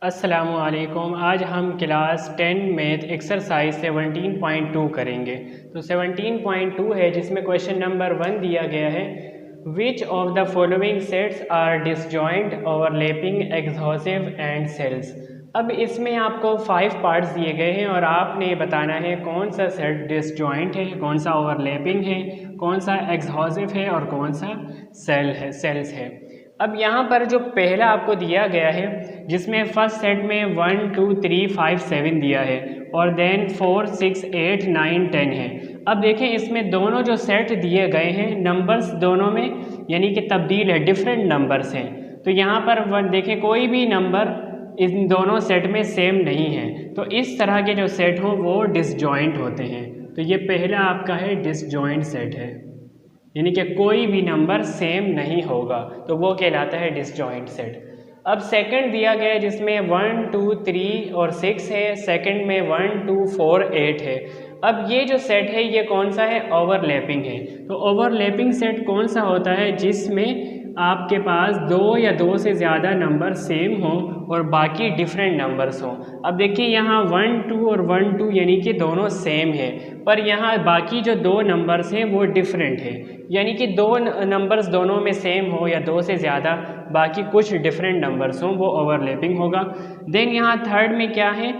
अस्सलामुअलैकुम। आज हम क्लास 10 मैथ एक्सरसाइज 17.2 करेंगे। तो 17.2 है जिसमें क्वेश्चन नंबर 1 दिया गया है, which of the following sets are disjoint overlapping exhaustive and cells. अब इसमें आपको 5 पार्ट्स दिए गए हैं और आपने बताना है कौन सा सेट डिसजॉइंट है, कौन सा ओवरलैपिंग है, कौन सा एक्सहॉसिव है और कौन सा सेल्स है। अब यहाँ पर जो पहला आपको दिया गया है जिसमें फर्स्ट सेट में 1 2 3 5 7 दिया है और देन 4 6 8 9 10 है। अब देखें इसमें दोनों जो सेट दिए गए हैं नंबर्स दोनों में यानी कि तब्दील है, डिफरेंट नंबर्स हैं। तो यहाँ पर देखें कोई भी नंबर इन दोनों सेट में सेम नहीं है, तो इस तरह के जो सेट हों वो डिसजॉइंट होते हैं। तो ये पहला आपका है डिसजॉइंट सेट है, यानी कि कोई भी नंबर सेम नहीं होगा, तो वो कहलाता है डिसजॉइंट सेट। अब सेकंड दिया गया है जिसमें 1 2 3 और 6 है, सेकंड में 1 2 4 8 है। अब ये जो सेट है ये कौन सा है, ओवरलैपिंग है। तो ओवरलैपिंग सेट कौन सा होता है, जिसमें आपके पास दो या दो से ज़्यादा नंबर सेम हों और बाकी डिफरेंट नंबर्स हों। अब देखिए यहाँ 1 2 और 1 2 यानी कि दोनों सेम है, पर यहाँ बाकी जो दो नंबर्स हैं वो डिफरेंट है, यानी कि दो नंबर्स दोनों में सेम हो या दो से ज़्यादा बाकी कुछ डिफरेंट नंबर्स हों, वो ओवरलैपिंग होगा। देन यहाँ थर्ड में क्या है,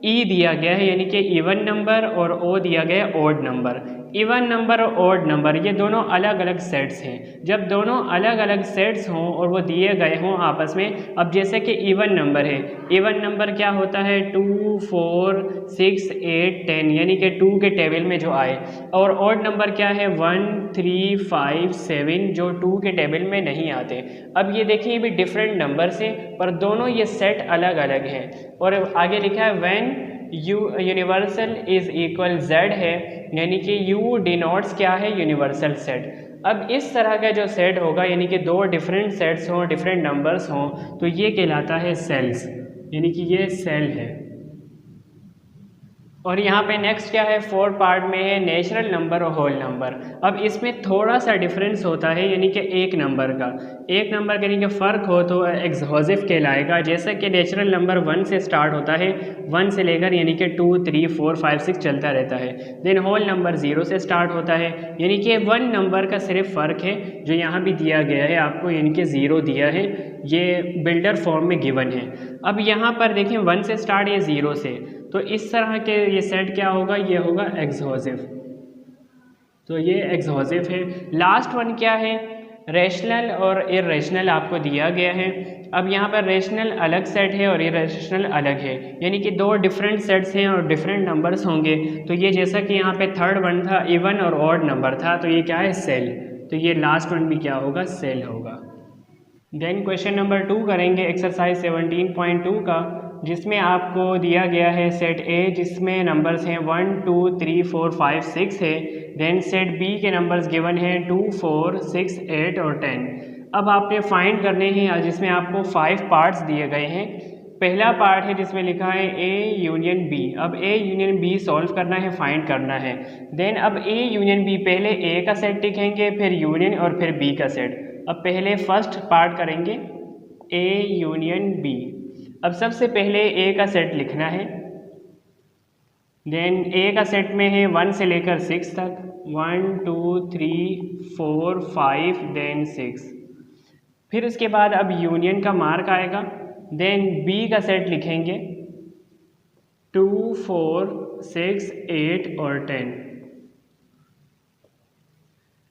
ई दिया गया है यानी कि इवन नंबर और ओ दिया गया है ऑड नंबर। इवन नंबर और ऑड नंबर ये दोनों अलग अलग सेट्स हैं। जब दोनों अलग अलग सेट्स हों और वो दिए गए हों आपस में, अब जैसे कि इवन नंबर है, इवन नंबर क्या होता है 2 4 6 8 10 यानी कि 2 के टेबल में जो आए, और ऑड नंबर क्या है 1 3 5 7 जो 2 के टेबल में नहीं आते। अब ये देखिए ये भी डिफरेंट नंबर से, पर दोनों ये सेट अलग अलग हैं। और आगे लिखा है when universal is equal Z है, यानी कि यू डिनोट्स क्या है, यूनिवर्सल सेट। अब इस तरह का जो सेट होगा यानी कि दो डिफरेंट सेट्स हों, डिफरेंट नंबर्स हों, तो ये कहलाता है सेल्स, यानी कि ये सेल है। और यहाँ पे नेक्स्ट क्या है, 4 पार्ट में है नेचुरल नंबर और होल नंबर। अब इसमें थोड़ा सा डिफरेंस होता है, यानी कि एक नंबर का यानी कि फ़र्क हो तो एक्सहॉसिव कहलाएगा। जैसा कि नेचुरल नंबर 1 से स्टार्ट होता है, 1 से लेकर यानी कि 2 3 4 5 6 चलता रहता है। देन होल नंबर 0 से स्टार्ट होता है, यानी कि 1 नंबर का सिर्फ फ़र्क है जो यहाँ भी दिया गया है आपको, यानी कि 0 दिया है, ये बिल्डर फॉर्म में गिवन है। अब यहाँ पर देखें 1 से स्टार्ट या 0 से, तो इस तरह के ये सेट क्या होगा, ये होगा एक्सहॉसिव। तो ये एक्सहॉसिव है। लास्ट वन क्या है, रेशनल और इरेशनल आपको दिया गया है। अब यहाँ पर रेशनल अलग सेट है और इरेशनल अलग है, यानी कि दो डिफरेंट सेट्स हैं और डिफरेंट नंबर्स होंगे। तो ये जैसा कि यहाँ पे थर्ड वन था इवन और ऑड नंबर था, तो ये क्या है, सेल। तो ये लास्ट वन भी क्या होगा, सेल होगा। देन क्वेश्चन नंबर 2 करेंगे एक्सरसाइज 17.2 का, जिसमें आपको दिया गया है सेट ए जिसमें नंबर्स हैं 1 2 3 4 5 6 है। देन सेट बी के नंबर्स गिवन हैं 2 4 6 8 और 10। अब आपने फाइंड करने हैं जिसमें आपको 5 पार्ट्स दिए गए हैं। पहला पार्ट है जिसमें लिखा है ए यूनियन बी। अब ए यूनियन बी सॉल्व करना है, फाइंड करना है। देन अब ए यूनियन बी, पहले ए का सेट लिखेंगे, फिर यूनियन और फिर बी का सेट। अब पहले फर्स्ट पार्ट करेंगे ए यूनियन बी। अब सबसे पहले ए का सेट लिखना है। देन ए का सेट में है 1 से लेकर 6 तक, 1 2 3 4 5 देन 6। फिर उसके बाद अब यूनियन का मार्क आएगा। देन बी का सेट लिखेंगे 2 4 6 8 और 10।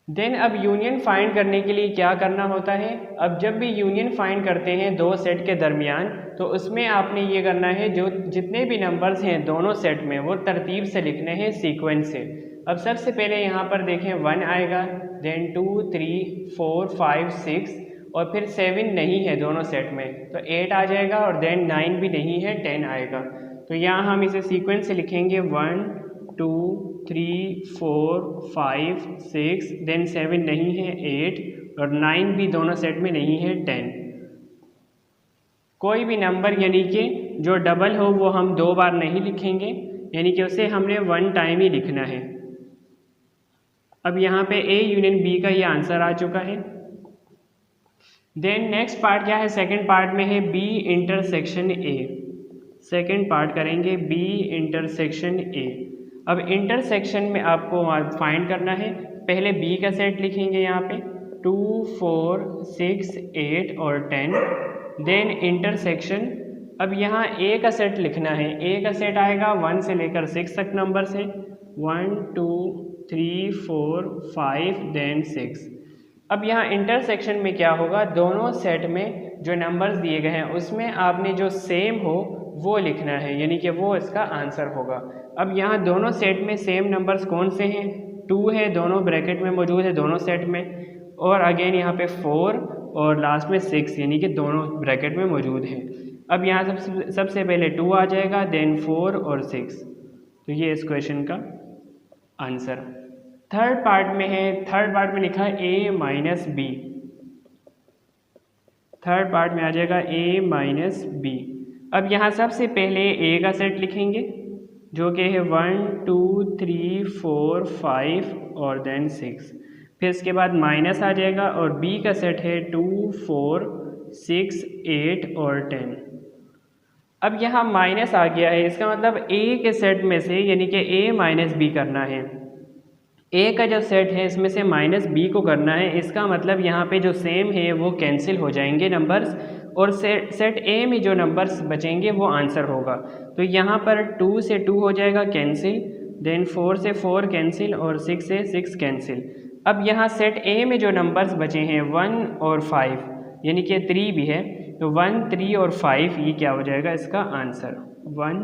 देन अब यूनियन फाइंड करने के लिए क्या करना होता है, अब जब भी यूनियन फाइंड करते हैं दो सेट के दरमियान, तो उसमें आपने ये करना है जो जितने भी नंबर्स हैं दोनों सेट में वो तरतीब से लिखने हैं, सीक्वेंस से। अब सबसे पहले यहाँ पर देखें 1 आएगा, देन 2 3 4 5 6 और फिर 7 नहीं है दोनों सेट में, तो 8 आ जाएगा, और देन 9 भी नहीं है, 10 आएगा। तो यहाँ हम इसे सीक्वेंस से लिखेंगे 1 2 3 4 5 6, देन 7 नहीं है, 8 और 9 भी दोनों सेट में नहीं है, 10। कोई भी नंबर यानी कि जो डबल हो वो हम 2 बार नहीं लिखेंगे, यानी कि उसे हमने 1 टाइम ही लिखना है। अब यहाँ पे ए यूनियन बी का ये आंसर आ चुका है। देन नेक्स्ट पार्ट क्या है, सेकंड पार्ट में है B intersection A. Second part करेंगे बी इंटरसेक्शन ए। अब इंटरसेक्शन में आपको फाइंड करना है, पहले बी का सेट लिखेंगे यहाँ पे 2, 4, 6, 8 और 10। देन इंटरसेक्शन, अब यहाँ ए का सेट लिखना है। ए का सेट आएगा 1 से लेकर 6 तक नंबर से, 1, 2, 3, 4, 5 देन 6। अब यहाँ इंटरसेक्शन में क्या होगा, दोनों सेट में जो नंबर्स दिए गए हैं उसमें आपने जो सेम हो वो लिखना है, यानी कि वो इसका आंसर होगा। अब यहाँ दोनों सेट में सेम नंबर्स कौन से हैं, 2 है, दोनों ब्रैकेट में मौजूद है दोनों सेट में, और अगेन यहाँ पे 4 और लास्ट में 6, यानी कि दोनों ब्रैकेट में मौजूद हैं। अब यहाँ सबसे पहले 2 आ जाएगा, देन 4 और 6, तो ये इस क्वेश्चन का आंसर। थर्ड पार्ट में है, थर्ड पार्ट में लिखा है a minus B. Third part में आ जाएगा a माइनस बी। अब यहाँ सबसे पहले a का सेट लिखेंगे जो कि है 1, 2, 3, 4, 5 और देन 6। फिर इसके बाद माइनस आ जाएगा और b का सेट है 2, 4, 6, 8 और 10। अब यहाँ माइनस आ गया है, इसका मतलब a के सेट में से यानी कि a माइनस बी करना है। ए का जो सेट है इसमें से माइनस बी को करना है, इसका मतलब यहाँ पे जो सेम है वो कैंसिल हो जाएंगे नंबर्स, और सेट ए में जो नंबर्स बचेंगे वो आंसर होगा। तो यहाँ पर 2 से 2 हो जाएगा कैंसिल, देन 4 से 4 कैंसिल और 6 से 6 कैंसिल। अब यहाँ सेट ए में जो नंबर्स बचे हैं 1 और 5, यानी कि 3 भी है, तो 1, 3 और 5 ये क्या हो जाएगा इसका आंसर, 1,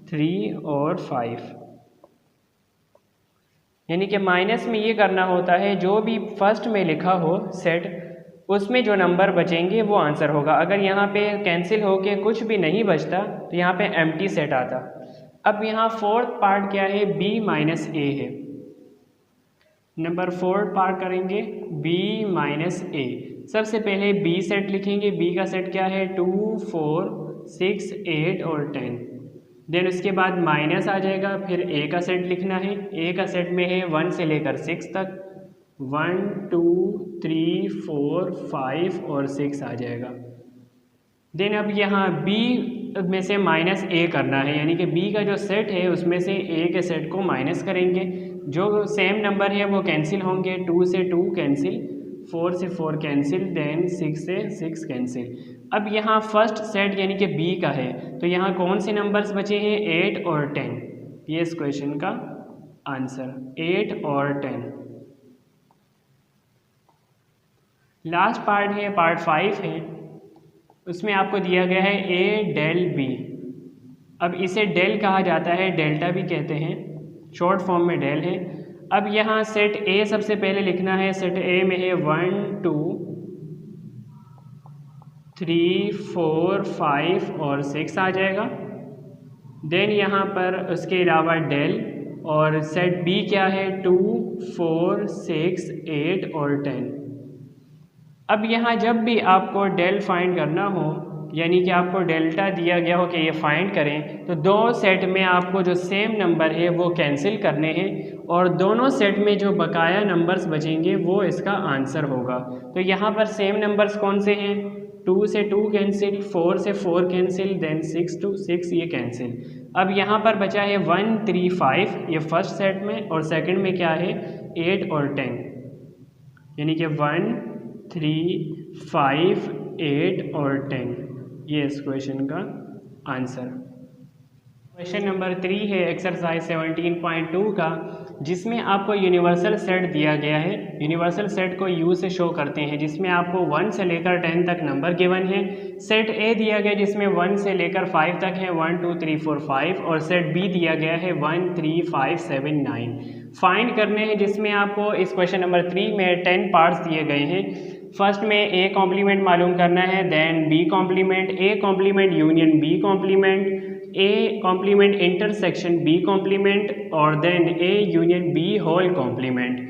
3 और 5। यानी कि माइनस में ये करना होता है, जो भी फर्स्ट में लिखा हो सेट उसमें जो नंबर बचेंगे वो आंसर होगा। अगर यहाँ पे कैंसिल होके कुछ भी नहीं बचता तो यहाँ पे एम्प्टी सेट आता। अब यहाँ फोर्थ पार्ट क्या है, b माइनस ए है। नंबर 4 पार्ट करेंगे b माइनस ए। सबसे पहले b सेट लिखेंगे, b का सेट क्या है 2, 4, 6, 8 और 10। देन उसके बाद माइनस आ जाएगा, फिर ए का सेट लिखना है। ए का सेट में है 1 से लेकर 6 तक, 1, 2, 3, 4, 5 और 6 आ जाएगा। देन अब यहाँ b में से माइनस ए करना है, यानी कि b का जो सेट है उसमें से a के सेट को माइनस करेंगे। जो सेम नंबर है वो कैंसिल होंगे, 2 से 2 कैंसिल, 4 से 4 कैंसिल, देन 6 से 6 कैंसिल। अब यहाँ फर्स्ट सेट यानी कि b का है, तो यहाँ कौन से नंबर्स बचे हैं 8 और 10, ये इस क्वेश्चन का आंसर 8 और 10। लास्ट पार्ट है, पार्ट 5 है, उसमें आपको दिया गया है a डेल b। अब इसे डेल कहा जाता है, डेल्टा भी कहते हैं, शॉर्ट फॉर्म में डेल है। अब यहाँ सेट a सबसे पहले लिखना है, सेट a में है 1, 2, 3, 4, 5 और 6 आ जाएगा। देन यहाँ पर उसके अलावा डेल, और सेट b क्या है 2, 4, 6, 8 और 10। अब यहाँ जब भी आपको डेल फाइंड करना हो, यानी कि आपको डेल्टा दिया गया हो कि ये फाइंड करें, तो दो सेट में आपको जो सेम नंबर है वो कैंसिल करने हैं, और दोनों सेट में जो बकाया नंबर्स बचेंगे वो इसका आंसर होगा। तो यहाँ पर सेम नंबर्स कौन से हैं, 2 से 2 कैंसिल, 4 से 4 कैंसिल, देन 6 to 6 ये कैंसिल। अब यहाँ पर बचा है 1, 3, 5 ये फर्स्ट सेट में, और सेकंड में क्या है 8 और 10, यानी कि 1, 3, 5, 8 और 10 ये इस क्वेश्चन का आंसर। क्वेश्चन नंबर 3 है एक्सरसाइज 17.2 का, जिसमें आपको यूनिवर्सल सेट दिया गया है। यूनिवर्सल सेट को यू से शो करते हैं, जिसमें आपको 1 से लेकर 10 तक नंबर गिवन है। सेट ए दिया गया जिसमें 1 से लेकर 5 तक है, 1, 2, 3, 4, 5, और सेट बी दिया गया है 1, 3, 5, 7, 9। फाइंड करने हैं, जिसमें आपको इस क्वेश्चन नंबर 3 में 10 पार्ट्स दिए गए हैं। फर्स्ट में ए कॉम्प्लीमेंट मालूम करना है, then B complement, A complement union B complement, A complement intersection B complement, और then A union B whole complement.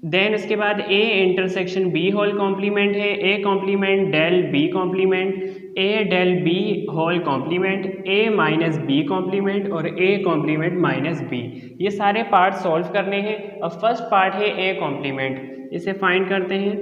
Then इसके बाद A intersection B whole complement है, A complement del B complement, A del B whole complement, A minus B complement, और A complement minus B. ये सारे part solve करने हैं। अब first part है ए कॉम्प्लीमेंट, इसे फाइंड करते हैं।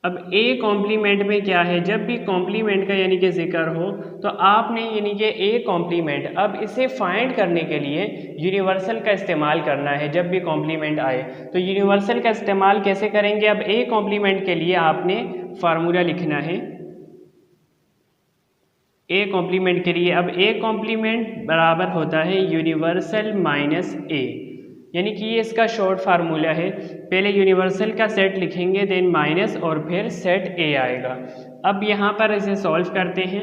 अब ए कॉम्प्लीमेंट में क्या है, जब भी कॉम्प्लीमेंट का यानी कि जिक्र हो तो आपने यानी कि ए कॉम्प्लीमेंट, अब इसे फाइंड करने के लिए यूनिवर्सल का इस्तेमाल करना है। जब भी कॉम्प्लीमेंट आए तो यूनिवर्सल का इस्तेमाल कैसे करेंगे, अब ए कॉम्प्लीमेंट के लिए आपने फार्मूला लिखना है ए कॉम्प्लीमेंट के लिए। अब ए कॉम्प्लीमेंट बराबर होता है यूनिवर्सल माइनस ए, यानी कि ये इसका शॉर्ट फार्मूला है। पहले यूनिवर्सल का सेट लिखेंगे, देन माइनस और फिर सेट ए आएगा। अब यहाँ पर इसे सॉल्व करते हैं।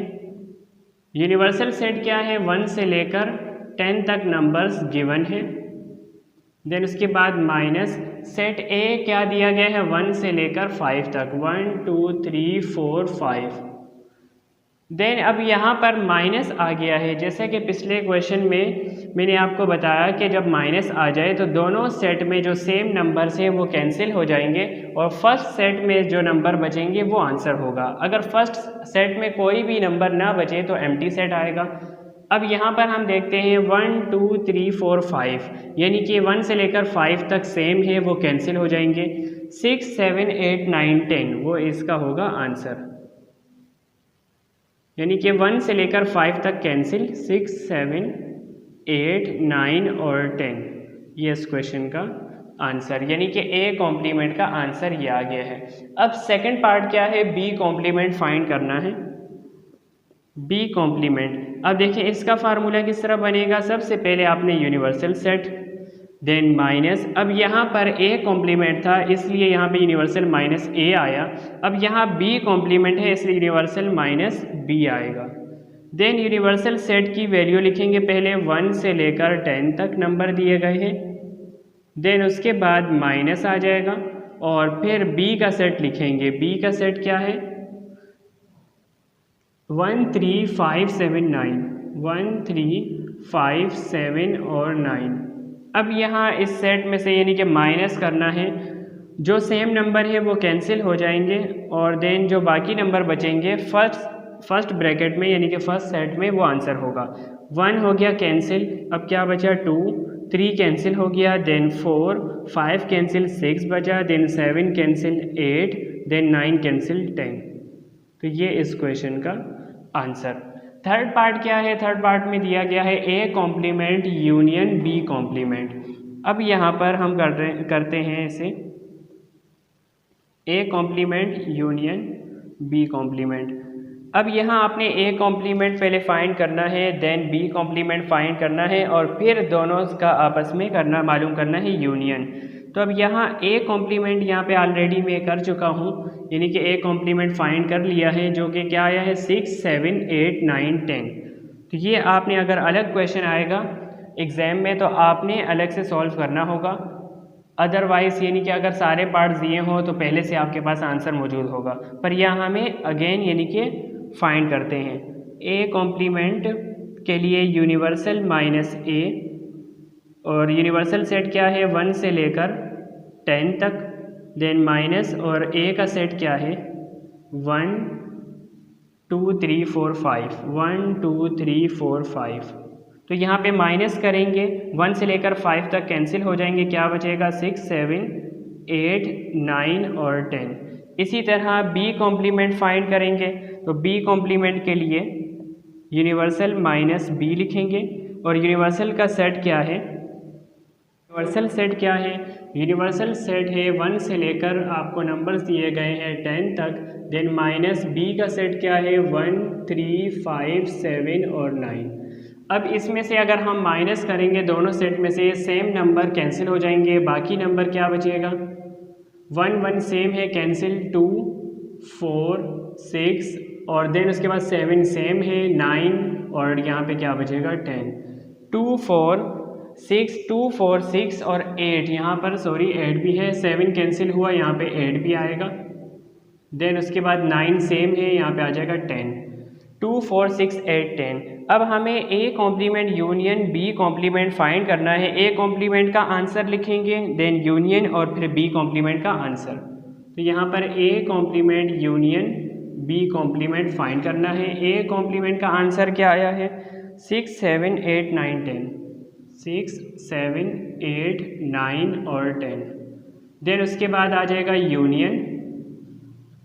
यूनिवर्सल सेट क्या है, 1 से लेकर 10 तक नंबर्स गिवन है। देन उसके बाद माइनस सेट ए क्या दिया गया है, 1 से लेकर 5 तक, 1 2 3 4 5। देन अब यहाँ पर माइनस आ गया है। जैसे कि पिछले क्वेश्चन में मैंने आपको बताया कि जब माइनस आ जाए तो दोनों सेट में जो सेम नंबर्स हैं वो कैंसिल हो जाएंगे और फर्स्ट सेट में जो नंबर बचेंगे वो आंसर होगा। अगर फर्स्ट सेट में कोई भी नंबर ना बचे तो एम्प्टी सेट आएगा। अब यहाँ पर हम देखते हैं 1 2 3 4 5, यानी कि 1 से लेकर 5 तक सेम है, वो कैंसिल हो जाएंगे। 6 7 8 9 10 वो इसका होगा आंसर, यानी कि 1 से लेकर 5 तक कैंसिल, 6 7 8 9 और 10 ये इस क्वेश्चन का आंसर, यानी कि ए कॉम्प्लीमेंट का आंसर ये आ गया है। अब सेकंड पार्ट क्या है, बी कॉम्प्लीमेंट फाइंड करना है। बी कॉम्प्लीमेंट, अब देखिए इसका फार्मूला किस तरह बनेगा। सबसे पहले आपने यूनिवर्सल सेट, देन माइनस, अब यहाँ पर ए कॉम्प्लीमेंट था इसलिए यहाँ पे यूनिवर्सल माइनस ए आया। अब यहाँ बी कॉम्प्लीमेंट है इसलिए यूनिवर्सल माइनस बी आएगा। देन यूनिवर्सल सेट की वैल्यू लिखेंगे, पहले 1 से लेकर 10 तक नंबर दिए गए हैं। देन उसके बाद माइनस आ जाएगा और फिर बी का सेट लिखेंगे। बी का सेट क्या है, 1 3 5 7 9, 1 3 5 7 और 9। अब यहाँ इस सेट में से यानी कि माइनस करना है, जो सेम नंबर है वो कैंसिल हो जाएंगे और देन जो बाकी नंबर बचेंगे फर्स्ट ब्रैकेट में यानी कि फर्स्ट सेट में वो आंसर होगा। 1 हो गया कैंसिल, अब क्या बचा 2, 3 कैंसिल हो गया, देन 4, 5 कैंसिल, 6 बचा, देन 7 कैंसिल, 8, देन 9 कैंसिल, 10। तो ये इस क्वेश्चन का आंसर। थर्ड पार्ट क्या है, थर्ड पार्ट में दिया गया है A complement union B complement. अब यहाँ पर हम करते हैं इसे A complement union B complement. अब यहाँ आपने ए कॉम्प्लीमेंट पहले फाइंड करना है, देन बी कॉम्प्लीमेंट फाइंड करना है और फिर दोनों का आपस में मालूम करना है यूनियन। तो अब यहाँ ए कॉम्प्लीमेंट यहाँ पे ऑलरेडी मैं कर चुका हूँ, यानी कि ए कॉम्प्लीमेंट फाइंड कर लिया है, जो कि क्या आया है 6 7 8 9 10। तो ये आपने अगर अलग क्वेश्चन आएगा एग्ज़ाम में तो आपने अलग से सॉल्व करना होगा। अदरवाइज़ यानी कि अगर सारे पार्ट्स दिए हों तो पहले से आपके पास आंसर मौजूद होगा। पर यहाँ हमें अगेन यानी कि फाइंड करते हैं। ए कॉम्प्लीमेंट के लिए यूनिवर्सल माइनस ए और यूनिवर्सल सेट क्या है 1 से लेकर 10 तक, देन माइनस और ए का सेट क्या है 1 2 3 4 5, 1 2 3 4 5। तो यहाँ पे माइनस करेंगे, 1 से लेकर 5 तक कैंसिल हो जाएंगे, क्या बचेगा 6 7 8 9 और 10। इसी तरह बी कॉम्प्लीमेंट फाइंड करेंगे, तो बी कॉम्प्लीमेंट के लिए यूनिवर्सल माइनस बी लिखेंगे और यूनिवर्सल का सेट क्या है, यूनिवर्सल सेट क्या है, यूनिवर्सल सेट है 1 से लेकर आपको नंबर्स दिए गए हैं 10 तक, देन माइनस बी का सेट क्या है 1 3 5 7 और 9। अब इसमें से अगर हम माइनस करेंगे दोनों सेट में से सेम नंबर कैंसिल हो जाएंगे, बाकी नंबर क्या बचेगा 1 1 सेम है कैंसिल, 2 4 6 और देन उसके बाद 7 सेम है, 9 और यहाँ पे क्या बचेगा 10। 2 4 6 2 4 6 और 8, यहाँ पर सॉरी 8 भी है, 7 कैंसिल हुआ, यहाँ पे 8 भी आएगा। देन उसके बाद 9 सेम है, यहाँ पे आ जाएगा 10। 2 4 6 8 10। अब हमें A complement union B complement find करना है। ए कॉम्प्लीमेंट का आंसर लिखेंगे, देन यूनियन और फिर बी कॉम्प्लीमेंट का आंसर। तो यहाँ पर A complement union B complement find करना है। ए कॉम्प्लीमेंट का आंसर क्या आया है 6 7 8 9 10, 6 7 8 9 और 10। देन उसके बाद आ जाएगा यूनियन,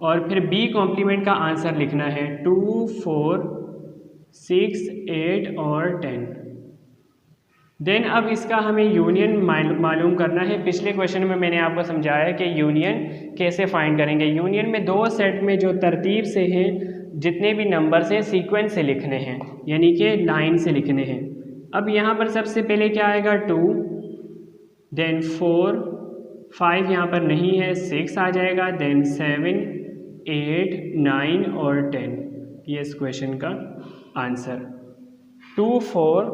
और फिर बी कॉम्प्लीमेंट का आंसर लिखना है 2, 4, 6, 8 और 10। देन अब इसका हमें यूनियन मालूम करना है। पिछले क्वेश्चन में मैंने आपको समझाया कि यूनियन कैसे फाइंड करेंगे। यूनियन में दो सेट में जो तरतीब से हैं, जितने भी नंबर्स हैं सीक्वेंस से लिखने हैं, यानी कि लाइन से लिखने हैं। अब यहाँ पर सबसे पहले क्या आएगा 2, देन 4, 5 यहाँ पर नहीं है, 6 आ जाएगा, देन 7, 8, 9 और 10। ये इस क्वेश्चन का आंसर 2, 4,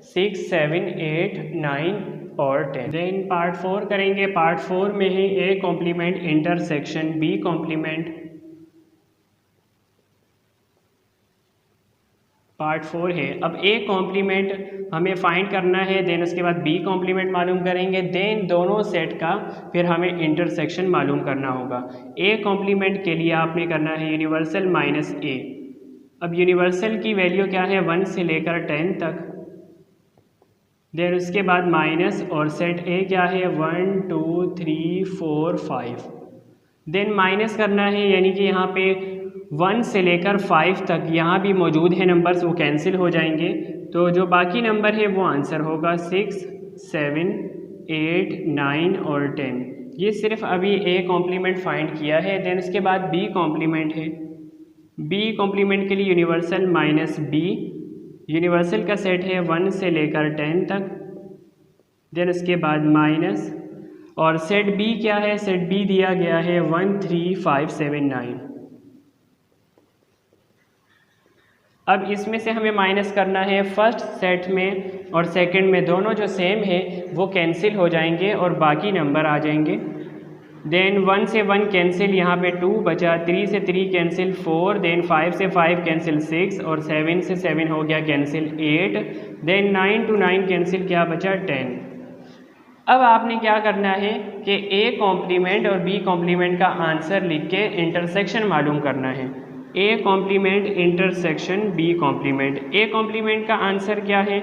6, 7, 8, 9 और 10। देन पार्ट 4 करेंगे। पार्ट 4 में है A complement intersection B complement. Part 4 है। अब ए कॉम्प्लीमेंट हमें फाइंड करना है, देन उसके बाद बी कॉम्प्लीमेंट मालूम करेंगे, देन दोनों सेट का फिर हमें इंटरसेक्शन मालूम करना होगा। ए कॉम्प्लीमेंट के लिए आपने करना है यूनिवर्सल माइनस ए। अब यूनिवर्सल की वैल्यू क्या है 1 से लेकर 10 तक, देन उसके बाद माइनस और सेट ए क्या है 1, 2, 3, 4, 5। देन माइनस करना है, यानी कि यहाँ पे 1 से लेकर 5 तक यहाँ भी मौजूद है नंबर्स, वो कैंसिल हो जाएंगे, तो जो बाकी नंबर है वो आंसर होगा 6, 7, 8, 9 और 10। ये सिर्फ अभी ए कॉम्प्लीमेंट फाइंड किया है। देन उसके बाद बी कॉम्प्लीमेंट है। बी कॉम्प्लीमेंट के लिए यूनिवर्सल माइनस बी। यूनिवर्सल का सेट है 1 से लेकर 10 तक, देन उसके बाद माइनस और सेट बी क्या है, सेट बी दिया गया है 1, 3, 5, 7, 9। अब इसमें से हमें माइनस करना है, फर्स्ट सेट में और सेकंड में दोनों जो सेम है वो कैंसिल हो जाएंगे और बाकी नंबर आ जाएंगे। देन 1 से 1 कैंसिल, यहाँ पे 2 बचा, 3 से 3 कैंसिल 4, देन 5 से 5 कैंसिल 6 और 7 से 7 हो गया कैंसिल 8, देन 9 to 9 कैंसिल क्या बचा 10। अब आपने क्या करना है कि ए कॉम्प्लीमेंट और बी कॉम्प्लीमेंट का आंसर लिख के इंटरसेक्शन मालूम करना है। A complement intersection B complement. A complement का आंसर क्या है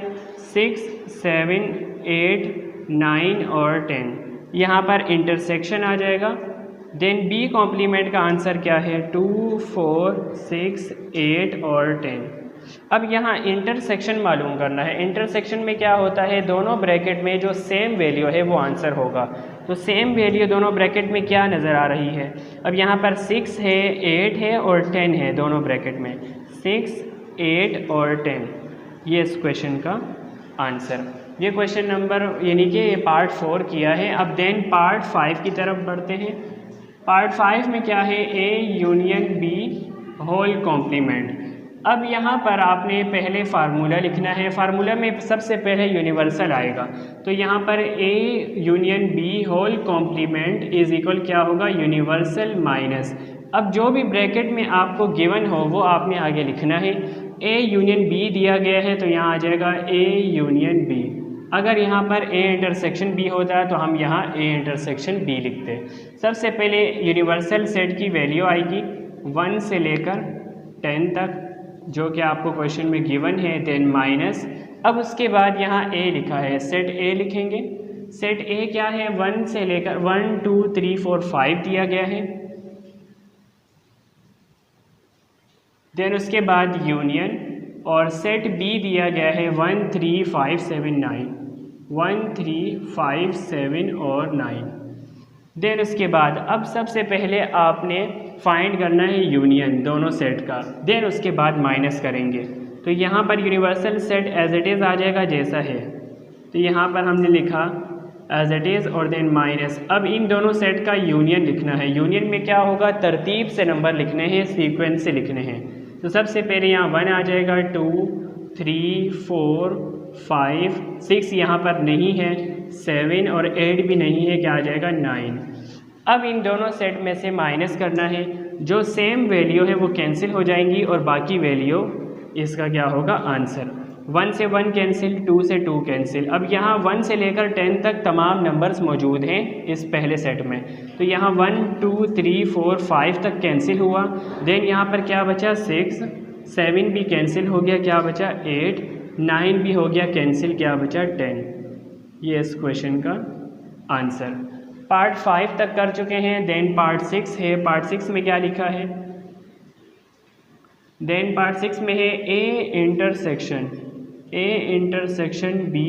6, 7, 8, 9 और 10। यहाँ पर इंटरसेक्शन आ जाएगा। देन बी कॉम्प्लीमेंट का आंसर क्या है 2, 4, 6, 8 और 10। अब यहाँ इंटरसेक्शन मालूम करना है। इंटरसेक्शन में क्या होता है, दोनों ब्रैकेट में जो सेम वैल्यू है वो आंसर होगा। तो सेम वैल्यू दोनों ब्रैकेट में क्या नज़र आ रही है, अब यहाँ पर 6 है, 8 है और 10 है दोनों ब्रैकेट में, 6, 8 और 10। ये इस क्वेश्चन का आंसर। ये क्वेश्चन नंबर यानी कि ये पार्ट 4 किया है। अब देन पार्ट 5 की तरफ बढ़ते हैं। पार्ट 5 में क्या है, A union B whole complement. अब यहाँ पर आपने पहले फार्मूला लिखना है। फार्मूला में सबसे पहले यूनिवर्सल आएगा, तो यहाँ पर A union B whole complement is equal क्या होगा, यूनिवर्सल माइनस। अब जो भी ब्रैकेट में आपको गिवन हो वो आपने आगे लिखना है। ए यूनियन बी दिया गया है तो यहाँ आ जाएगा ए यूनियन बी। अगर यहाँ पर ए इंटरसेक्शन बी होता है तो हम यहाँ ए इंटरसेक्शन बी लिखते। सबसे पहले यूनिवर्सल सेट की वैल्यू आएगी 1 से लेकर 10 तक, जो कि आपको क्वेश्चन में गिवन है, देन माइनस। अब उसके बाद यहाँ ए लिखा है, सेट ए लिखेंगे। सेट ए क्या है, 1 से लेकर 1, 2, 3, 4, 5 दिया गया है। देन उसके बाद यूनियन और सेट बी दिया गया है 1, 3, 5, 7, 9, 1, 3, 5, 7 और 9। देन उसके बाद अब सबसे पहले आपने फाइंड करना है यूनियन दोनों सेट का, देन उसके बाद माइनस करेंगे। तो यहाँ पर universal set as it is आ जाएगा जैसा है, तो यहाँ पर हमने लिखा एज इट इज़ और देन माइनस। अब इन दोनों सेट का यूनियन लिखना है। यूनियन में क्या होगा, तरतीब से नंबर लिखने हैं, सीक्वेंस से लिखने हैं। तो सबसे पहले यहाँ 1 आ जाएगा, 2, 3, 4, 5, 6 यहाँ पर नहीं है, 7 और 8 भी नहीं है, क्या आ जाएगा 9। अब इन दोनों सेट में से माइनस करना है, जो सेम वैल्यू है वो कैंसिल हो जाएंगी और बाकी वैल्यू इसका क्या होगा आंसर। 1 से 1 कैंसिल, 2 से 2 कैंसिल। अब यहाँ 1 से लेकर 10 तक तमाम नंबर्स मौजूद हैं इस पहले सेट में, तो यहाँ 1, 2, 3, 4, 5 तक कैंसिल हुआ। देन यहाँ पर क्या बचा 6, 7 भी कैंसिल हो गया, क्या बचा 8, 9 भी हो गया कैंसिल, क्या बचा 10। ये इस क्वेश्चन का आंसर। पार्ट 5 तक कर चुके हैं। देन पार्ट 6 है। पार्ट 6 में क्या लिखा है? देन पार्ट 6 में है A intersection B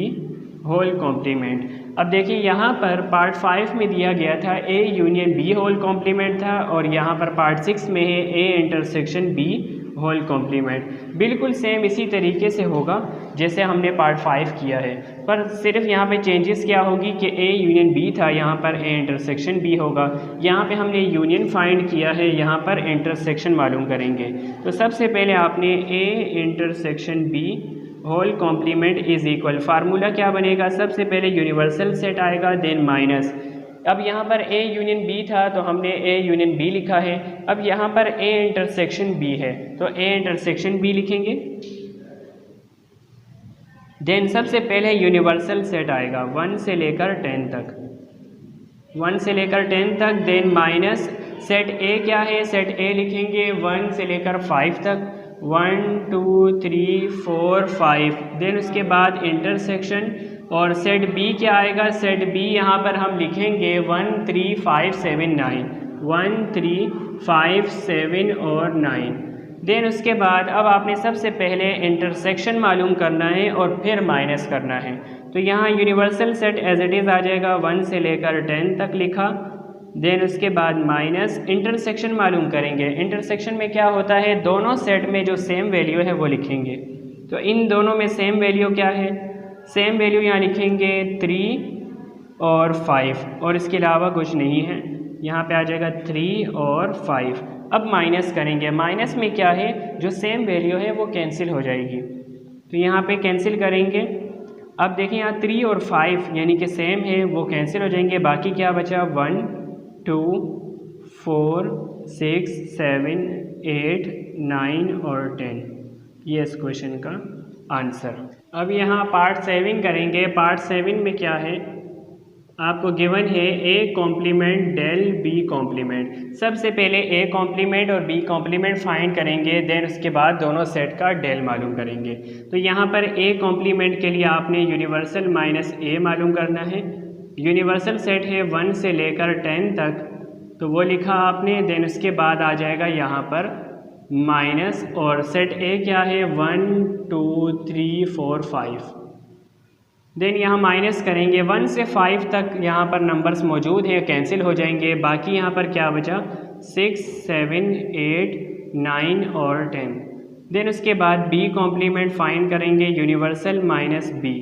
whole complement. अब देखिए यहाँ पर पार्ट 5 में दिया गया था A union B whole complement था, और यहाँ पर पार्ट 6 में है A intersection B whole complement. बिल्कुल सेम इसी तरीके से होगा जैसे हमने पार्ट 5 किया है, पर सिर्फ यहाँ पे चेंजेस क्या होगी कि ए यूनियन बी था, यहाँ पर ए इंटरसेक्शन बी होगा। यहाँ पे हमने यूनियन फाइंड किया है, यहाँ पर इंटरसेक्शन मालूम करेंगे। तो सबसे पहले आपने A intersection B whole complement is equal, formula क्या बनेगा? सबसे पहले यूनिवर्सल सेट आएगा, देन माइनस। अब यहाँ पर ए यूनियन बी था तो हमने ए यूनियन बी लिखा है। अब यहाँ पर ए इंटरसेक्शन बी है तो ए इंटरसेक्शन बी लिखेंगे। देन सबसे पहले यूनिवर्सल सेट आएगा 1 से लेकर 10 तक, 1 से लेकर 10 तक। देन माइनस सेट ए क्या है? सेट ए लिखेंगे 1 से लेकर 5 तक, 1 2 3 4 5। देन उसके बाद इंटरसेक्शन, और सेट बी क्या आएगा? सेट बी यहाँ पर हम लिखेंगे 1 3 5 7 9, 1 3 5 7 और 9। देन उसके बाद अब आपने सबसे पहले इंटरसेक्शन मालूम करना है और फिर माइनस करना है। तो यहाँ universal set as it is आ जाएगा, 1 से लेकर 10 तक लिखा। देन उसके बाद माइनस इंटरसेक्शन मालूम करेंगे। इंटरसेक्शन में क्या होता है? दोनों सेट में जो सेम वैल्यू है वो लिखेंगे। तो इन दोनों में सेम वैल्यू क्या है? सेम वैल्यू यहाँ लिखेंगे 3 और 5, और इसके अलावा कुछ नहीं है। यहाँ पे आ जाएगा 3 और 5। अब माइनस करेंगे। माइनस में क्या है? जो सेम वैल्यू है वो कैंसिल हो जाएगी, तो यहाँ पे कैंसिल करेंगे। अब देखिए यहाँ 3 और 5 यानी कि सेम है, वो कैंसिल हो जाएंगे। बाकी क्या बचा? 1 2 4 6 7 8 9 और 10। ये इस क्वेश्चन का आंसर। अब यहाँ पार्ट 7 करेंगे। पार्ट 7 में क्या है? आपको गिवन है A complement del B complement. सबसे पहले ए कॉम्प्लीमेंट और बी कॉम्प्लीमेंट फाइंड करेंगे, देन उसके बाद दोनों सेट का डेल मालूम करेंगे। तो यहाँ पर ए कॉम्प्लीमेंट के लिए आपने यूनिवर्सल माइनस ए मालूम करना है। यूनिवर्सल सेट है 1 से लेकर 10 तक, तो वो लिखा आपने। देन उसके बाद आ जाएगा यहाँ पर माइनस, और सेट ए क्या है? 1 2 3 4 5। देन यहाँ माइनस करेंगे। 1 से 5 तक यहाँ पर नंबर्स मौजूद हैं, कैंसिल हो जाएंगे। बाकी यहाँ पर क्या बचा? 6 7 8 9 और 10। देन उसके बाद बी कॉम्प्लीमेंट फाइंड करेंगे, universal minus B.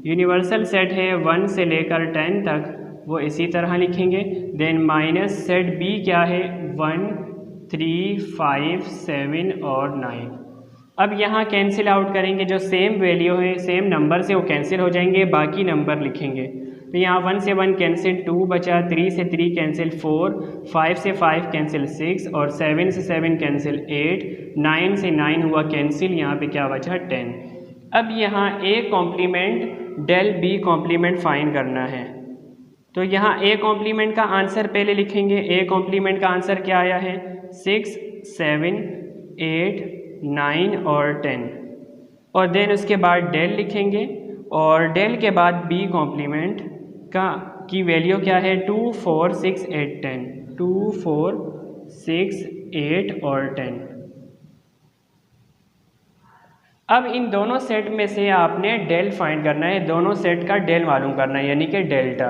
Universal set है 1 से लेकर 10 तक, वो इसी तरह लिखेंगे। देन माइनस सेट बी क्या है? 1 3 5 7 और 9। अब यहाँ कैंसिल आउट करेंगे, जो सेम वैल्यू है सेम नंबर से वो कैंसिल हो जाएंगे, बाकी नंबर लिखेंगे। तो यहाँ 1 से 1 कैंसिल 2 बचा, 3 से 3 कैंसिल 4, 5 से 5 कैंसिल 6 और 7 से 7 कैंसिल 8, 9 से 9 हुआ कैंसिल, यहाँ पे क्या बचा? 10। अब यहाँ A complement del B complement find करना है। तो यहाँ ए कॉम्प्लीमेंट का आंसर पहले लिखेंगे। ए कॉम्प्लीमेंट का आंसर क्या आया है? 6 7 8 9 और 10। और देन उसके बाद डेल लिखेंगे, और डेल के बाद बी कॉम्प्लीमेंट की वैल्यू क्या है? 2 4 6 8 10, 2 4 6 8 और 10। अब इन दोनों सेट में से आपने डेल फाइंड करना है, दोनों सेट का डेल मालूम करना है, यानी कि डेल्टा।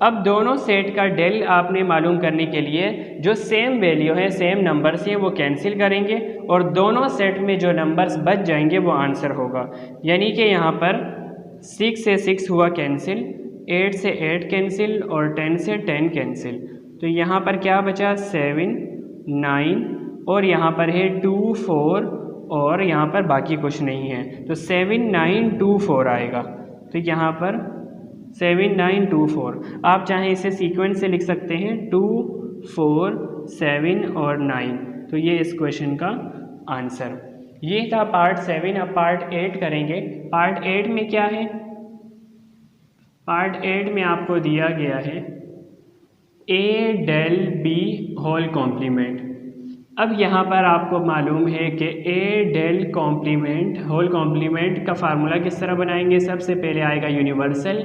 अब दोनों सेट का डेल आपने मालूम करने के लिए जो सेम वैल्यू है सेम नंबर्स हैं वो कैंसिल करेंगे, और दोनों सेट में जो नंबर्स बच जाएंगे वो आंसर होगा। यानी कि यहाँ पर 6 से 6 हुआ कैंसिल, 8 से 8 कैंसिल और 10 से 10 कैंसिल। तो यहाँ पर क्या बचा? 7 9 और यहाँ पर है 2 4 और यहाँ पर बाकी कुछ नहीं है, तो 7 9 2 4 आएगा। तो यहाँ पर 7 9 2 4, आप चाहें इसे सीक्वेंस से लिख सकते हैं 2 4 7 और 9। तो ये इस क्वेश्चन का आंसर। ये था पार्ट 7। अब पार्ट 8 करेंगे। पार्ट 8 में क्या है? पार्ट 8 में आपको दिया गया है ए डेल बी होल कॉम्प्लीमेंट। अब यहाँ पर आपको मालूम है कि ए डेल कॉम्प्लीमेंट होल कॉम्प्लीमेंट का फार्मूला किस तरह बनाएंगे। सबसे पहले आएगा यूनिवर्सल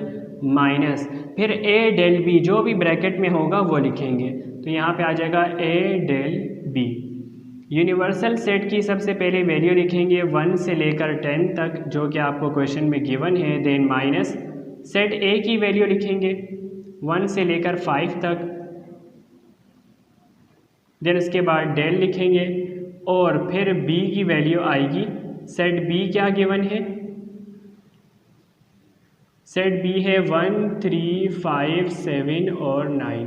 माइनस फिर ए डेल बी, जो भी ब्रैकेट में होगा वो लिखेंगे। तो यहाँ पे आ जाएगा ए डेल बी। यूनिवर्सल सेट की सबसे पहले वैल्यू लिखेंगे 1 से लेकर 10 तक, जो कि आपको क्वेश्चन में गिवन है। देन माइनस सेट ए की वैल्यू लिखेंगे 1 से लेकर 5 तक। देन उसके बाद डेल लिखेंगे और फिर बी की वैल्यू आएगी। सेट बी क्या गिवन है, सेट बी है 1 3 5 7 और 9।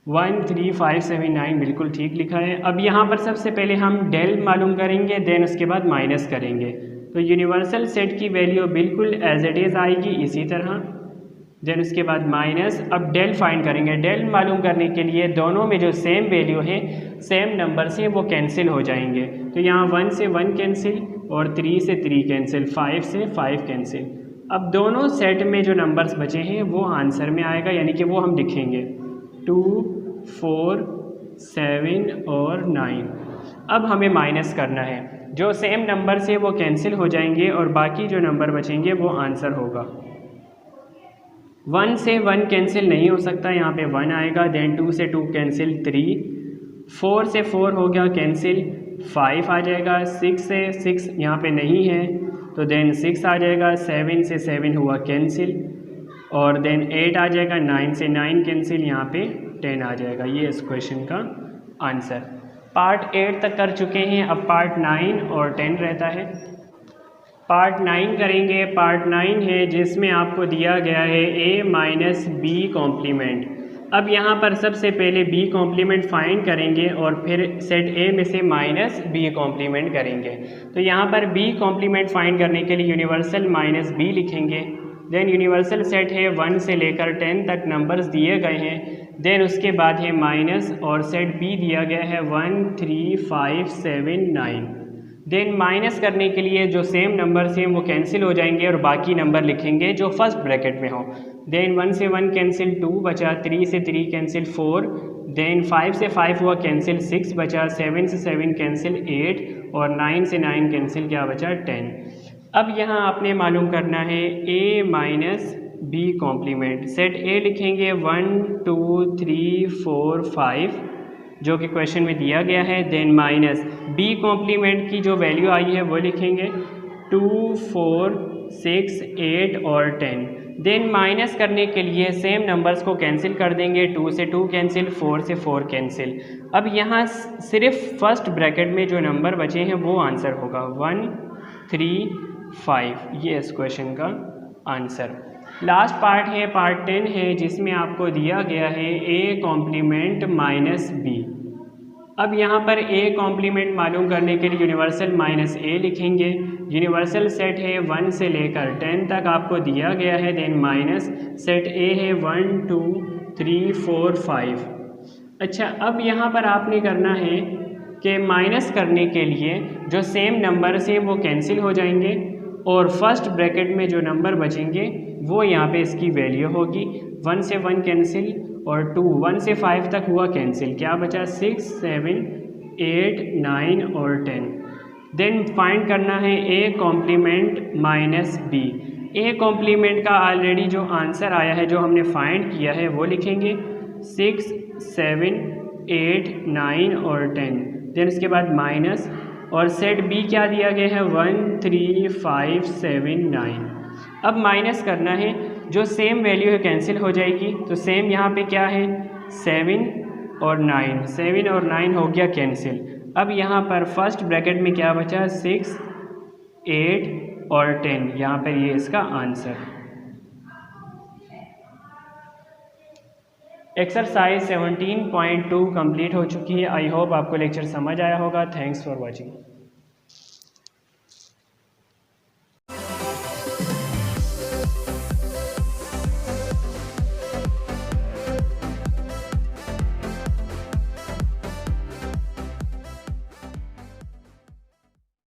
1 3 5 7 9 बिल्कुल ठीक लिखा है। अब यहाँ पर सबसे पहले हम डेल मालूम करेंगे, देन उसके बाद माइनस करेंगे। तो यूनिवर्सल सेट की वैल्यू बिल्कुल एज इट इज़ आएगी इसी तरह। देन उसके बाद माइनस, अब डेल फाइंड करेंगे। डेल मालूम करने के लिए दोनों में जो सेम वैल्यू है, सेम नंबर से वो कैंसिल हो जाएंगे। तो यहाँ 1 से 1 कैंसिल और 3 से 3 कैंसिल, 5 से 5 कैंसिल। अब दोनों सेट में जो नंबर्स बचे हैं वो आंसर में आएगा, यानी कि वो हम लिखेंगे 2 4 7 और 9। अब हमें माइनस करना है, जो सेम नंबर से वो कैंसिल हो जाएंगे और बाकी जो नंबर बचेंगे वो आंसर होगा। 1 से 1 कैंसिल नहीं हो सकता, यहाँ पे 1 आएगा। देन 2 से 2 कैंसिल 3, 4 से 4 हो गया कैंसिल, 5 आ जाएगा। 6 से 6 यहाँ पे नहीं है तो देन 6 आ जाएगा। 7 से 7 हुआ कैंसिल और देन 8 आ जाएगा। 9 से 9 कैंसिल, यहाँ पे 10 आ जाएगा। ये इस क्वेश्चन का आंसर। पार्ट 8 तक कर चुके हैं, अब पार्ट 9 और 10 रहता है। पार्ट 9 करेंगे। पार्ट 9 है जिसमें आपको दिया गया है a माइनस बी कॉम्प्लीमेंट। अब यहाँ पर सबसे पहले b कॉम्प्लीमेंट फाइंड करेंगे और फिर सेट a में से माइनस b कॉम्प्लीमेंट करेंगे। तो यहाँ पर b कॉम्प्लीमेंट फाइंड करने के लिए यूनिवर्सल माइनस b लिखेंगे। देन यूनिवर्सल सेट है 1 से लेकर 10 तक नंबर्स दिए गए हैं। देन उसके बाद है माइनस और सेट b दिया गया है 1 3 5 7 9। देन माइनस करने के लिए जो सेम नंबर से वो कैंसिल हो जाएंगे और बाकी नंबर लिखेंगे जो फर्स्ट ब्रैकेट में हो। देन 1 से 1 कैंसिल 2 बचा, 3 से 3 कैंसिल 4, देन 5 से 5 हुआ कैंसिल 6 बचा, 7 से 7 कैंसिल 8 और 9 से 9 कैंसिल क्या बचा 10। अब यहाँ आपने मालूम करना है a minus B complement. Set a लिखेंगे 1 2 3 4 5 जो कि क्वेश्चन में दिया गया है। देन माइनस b कॉम्प्लीमेंट की जो वैल्यू आई है वो लिखेंगे 2 4 6 8 और 10। देन माइनस करने के लिए सेम नंबर्स को कैंसिल कर देंगे। 2 से 2 कैंसिल, 4 से 4 कैंसिल। अब यहाँ सिर्फ फर्स्ट ब्रैकेट में जो नंबर बचे हैं वो आंसर होगा 1 3 5। ये इस क्वेश्चन का आंसर। लास्ट पार्ट है, पार्ट 10 है जिसमें आपको दिया गया है a कॉम्प्लीमेंट माइनस b। अब यहाँ पर a कॉम्प्लीमेंट मालूम करने के लिए यूनिवर्सल माइनस a लिखेंगे। यूनिवर्सल सेट है 1 से लेकर 10 तक आपको दिया गया है। देन माइनस सेट a है 1 2 3 4 5। अच्छा, अब यहाँ पर आपने करना है कि माइनस करने के लिए जो सेम नंबर से वो कैंसिल हो जाएंगे और फर्स्ट ब्रैकेट में जो नंबर बचेंगे वो यहाँ पे इसकी वैल्यू होगी। 1 से 1 कैंसिल और 2, 1 से 5 तक हुआ कैंसिल, क्या बचा 6 7 8 9 और 10। देन फाइंड करना है a complement minus b। a complement का ऑलरेडी जो आंसर आया है, जो हमने फाइंड किया है, वो लिखेंगे 6 7 8 9 और 10। देन उसके बाद माइनस और सेट b क्या दिया गया है 1 3 5 7 9। अब माइनस करना है, जो सेम वैल्यू है कैंसिल हो जाएगी। तो सेम यहाँ पे क्या है 7 और 9, 7 और 9 हो गया कैंसिल। अब यहाँ पर फर्स्ट ब्रैकेट में क्या बचा 6 8 और 10। यहाँ पर ये इसका आंसर। एक्सरसाइज 17.2 कंप्लीट हो चुकी है। आई होप आपको लेक्चर समझ आया होगा। Thanks for watching.